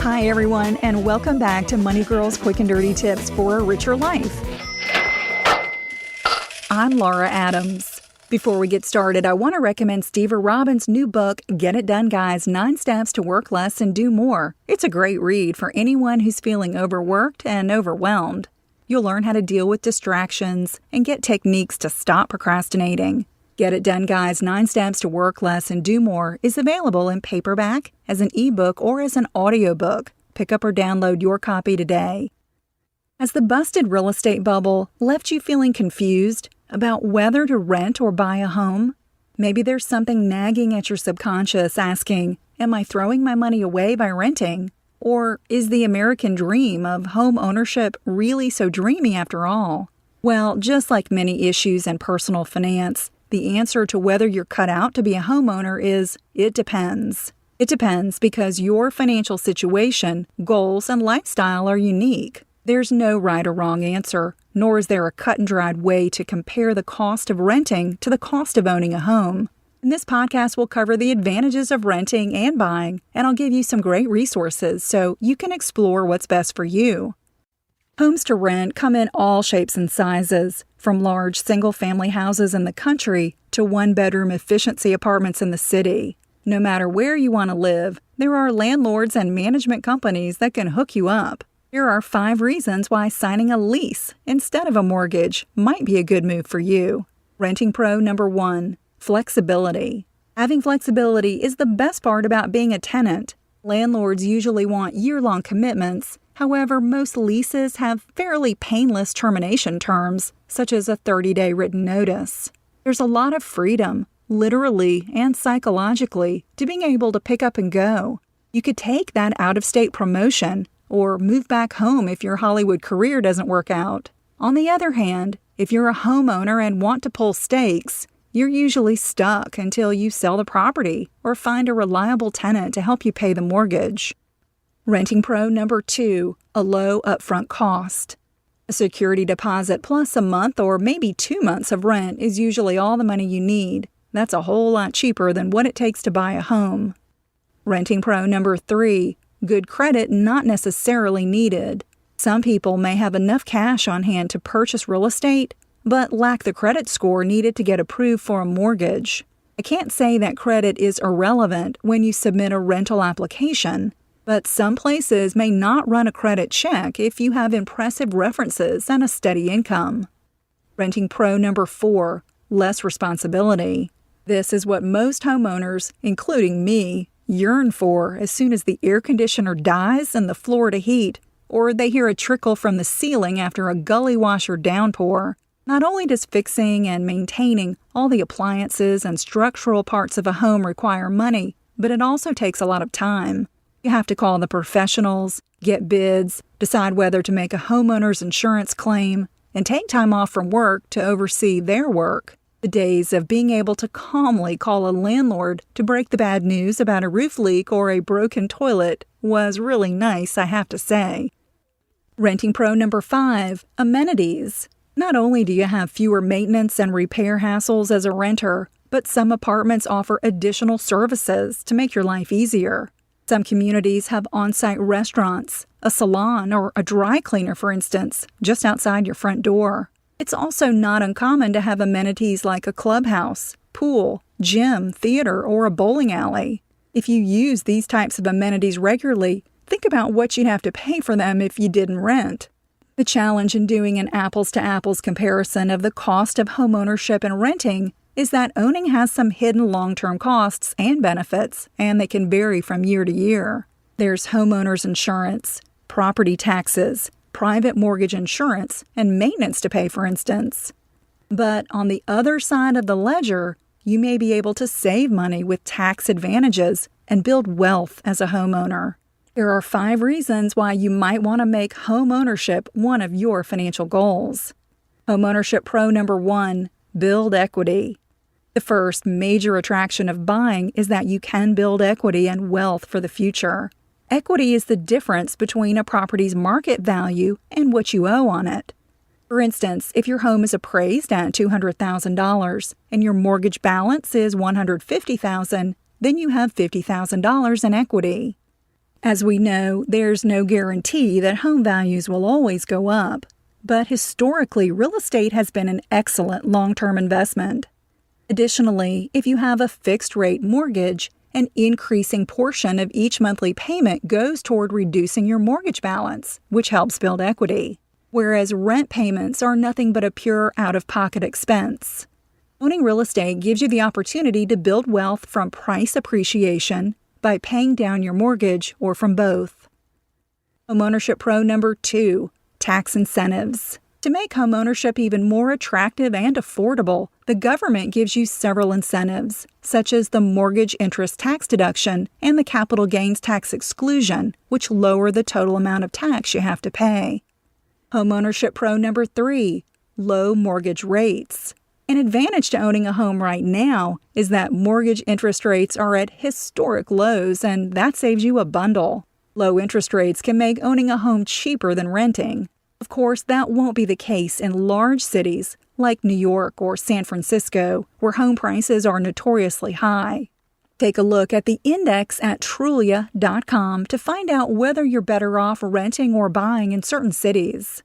Hi, everyone, and welcome back to Money Girls Quick and Dirty Tips for a Richer Life. I'm Laura Adams. Before we get started, I want to recommend Steve Robbins' new book, Get It Done, Guys, 9 Steps to Work Less and Do More. It's a great read for anyone who's feeling overworked and overwhelmed. You'll learn how to deal with distractions and get techniques to stop procrastinating. Get It Done, Guys, 9 Steps to Work Less and Do More is available in paperback, as an ebook, or as an audiobook. Pick up or download your copy today. Has the busted real estate bubble left you feeling confused about whether to rent or buy a home? Maybe there's something nagging at your subconscious asking, am I throwing my money away by renting? Or is the American dream of home ownership really so dreamy after all? Well, just like many issues in personal finance, the answer to whether you're cut out to be a homeowner is, it depends. It depends because your financial situation, goals, and lifestyle are unique. There's no right or wrong answer, nor is there a cut-and-dried way to compare the cost of renting to the cost of owning a home. In this podcast, we'll cover the advantages of renting and buying, and I'll give you some great resources so you can explore what's best for you. Homes to rent come in all shapes and sizes, from large single-family houses in the country to one-bedroom efficiency apartments in the city. No matter where you want to live, there are landlords and management companies that can hook you up. Here are 5 reasons why signing a lease instead of a mortgage might be a good move for you. Renting pro number 1, flexibility. Having flexibility is the best part about being a tenant. Landlords usually want year-long commitments. However, most leases have fairly painless termination terms, such as a 30-day written notice. There's a lot of freedom, literally and psychologically, to being able to pick up and go. You could take that out-of-state promotion or move back home if your Hollywood career doesn't work out. On the other hand, if you're a homeowner and want to pull stakes, you're usually stuck until you sell the property or find a reliable tenant to help you pay the mortgage. Renting pro number 2, a low upfront cost. A security deposit plus a month or maybe 2 months of rent is usually all the money you need. That's a whole lot cheaper than what it takes to buy a home. Renting pro number 3, good credit not necessarily needed. Some people may have enough cash on hand to purchase real estate, but lack the credit score needed to get approved for a mortgage. I can't say that credit is irrelevant when you submit a rental application, but some places may not run a credit check if you have impressive references and a steady income. Renting pro number 4, less responsibility. This is what most homeowners, including me, yearn for as soon as the air conditioner dies and the floor to heat, or they hear a trickle from the ceiling after a gully washer downpour. Not only does fixing and maintaining all the appliances and structural parts of a home require money, but it also takes a lot of time. You have to call the professionals, get bids, decide whether to make a homeowner's insurance claim, and take time off from work to oversee their work. The days of being able to calmly call a landlord to break the bad news about a roof leak or a broken toilet was really nice, I have to say. Renting pro number 5, amenities. Not only do you have fewer maintenance and repair hassles as a renter, but some apartments offer additional services to make your life easier. Some communities have on-site restaurants, a salon, or a dry cleaner, for instance, just outside your front door. It's also not uncommon to have amenities like a clubhouse, pool, gym, theater, or a bowling alley. If you use these types of amenities regularly, think about what you'd have to pay for them if you didn't rent. The challenge in doing an apples-to-apples comparison of the cost of homeownership and renting is that owning has some hidden long-term costs and benefits, and they can vary from year to year. There's homeowners insurance, property taxes, private mortgage insurance, and maintenance to pay, for instance. But on the other side of the ledger, you may be able to save money with tax advantages and build wealth as a homeowner. There are 5 reasons why you might want to make home ownership one of your financial goals. Homeownership pro number 1, build equity. The first major attraction of buying is that you can build equity and wealth for the future. Equity is the difference between a property's market value and what you owe on it. For instance, if your home is appraised at $200,000 and your mortgage balance is $150,000, then you have $50,000 in equity. As we know, there's no guarantee that home values will always go up, but historically, real estate has been an excellent long-term investment. Additionally, if you have a fixed-rate mortgage, an increasing portion of each monthly payment goes toward reducing your mortgage balance, which helps build equity, whereas rent payments are nothing but a pure out-of-pocket expense. Owning real estate gives you the opportunity to build wealth from price appreciation, by paying down your mortgage, or from both. Homeownership Pro number 2, tax incentives. To make homeownership even more attractive and affordable, the government gives you several incentives, such as the mortgage interest tax deduction and the capital gains tax exclusion, which lower the total amount of tax you have to pay. Homeownership Pro number 3, low mortgage rates. An advantage to owning a home right now is that mortgage interest rates are at historic lows, and that saves you a bundle. Low interest rates can make owning a home cheaper than renting. Of course, that won't be the case in large cities like New York or San Francisco, where home prices are notoriously high. Take a look at the index at Trulia.com to find out whether you're better off renting or buying in certain cities.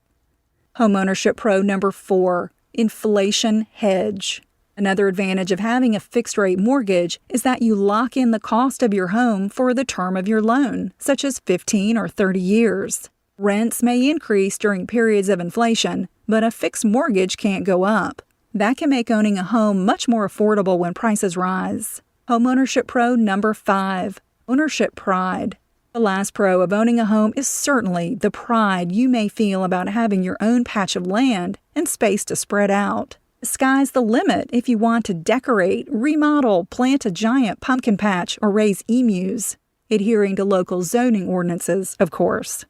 Homeownership Pro number 4, inflation hedge. Another advantage of having a fixed-rate mortgage is that you lock in the cost of your home for the term of your loan, such as 15 or 30 years. Rents may increase during periods of inflation, but a fixed mortgage can't go up. That can make owning a home much more affordable when prices rise. Homeownership Pro number 5, ownership pride. The last pro of owning a home is certainly the pride you may feel about having your own patch of land and space to spread out. The sky's the limit if you want to decorate, remodel, plant a giant pumpkin patch, or raise emus, adhering to local zoning ordinances, of course.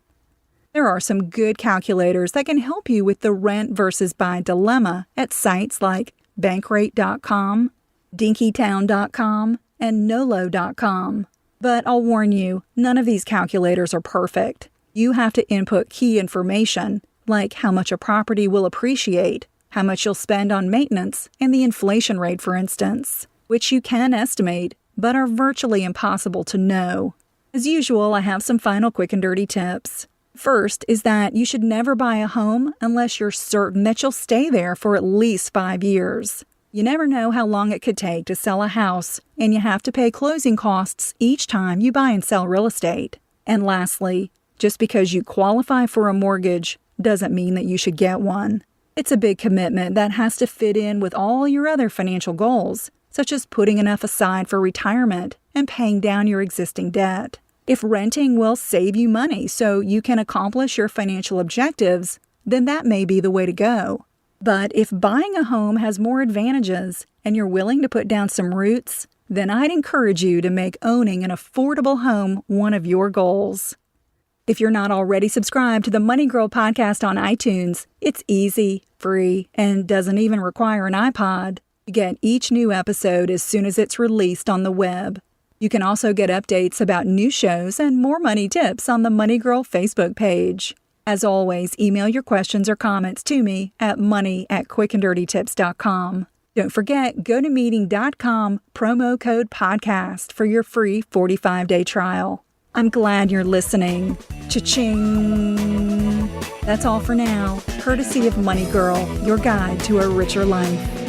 There are some good calculators that can help you with the rent versus buy dilemma at sites like Bankrate.com, Dinkytown.com, and Nolo.com. But I'll warn you, none of these calculators are perfect. You have to input key information, like how much a property will appreciate, how much you'll spend on maintenance, and the inflation rate, for instance, which you can estimate, but are virtually impossible to know. As usual, I have some final quick and dirty tips. First is that you should never buy a home unless you're certain that you'll stay there for at least 5 years. You never know how long it could take to sell a house, and you have to pay closing costs each time you buy and sell real estate. And lastly, just because you qualify for a mortgage doesn't mean that you should get one. It's a big commitment that has to fit in with all your other financial goals, such as putting enough aside for retirement and paying down your existing debt. If renting will save you money so you can accomplish your financial objectives, then that may be the way to go. But if buying a home has more advantages and you're willing to put down some roots, then I'd encourage you to make owning an affordable home one of your goals. If you're not already subscribed to the Money Girl podcast on iTunes, it's easy, free, and doesn't even require an iPod. You get each new episode as soon as it's released on the web. You can also get updates about new shows and more money tips on the Money Girl Facebook page. As always, email your questions or comments to me at money@quickanddirtytips.com. Don't forget, GoToMeeting.com, promo code podcast for your free 45-day trial. I'm glad you're listening. Cha-ching! That's all for now, courtesy of Money Girl, your guide to a richer life.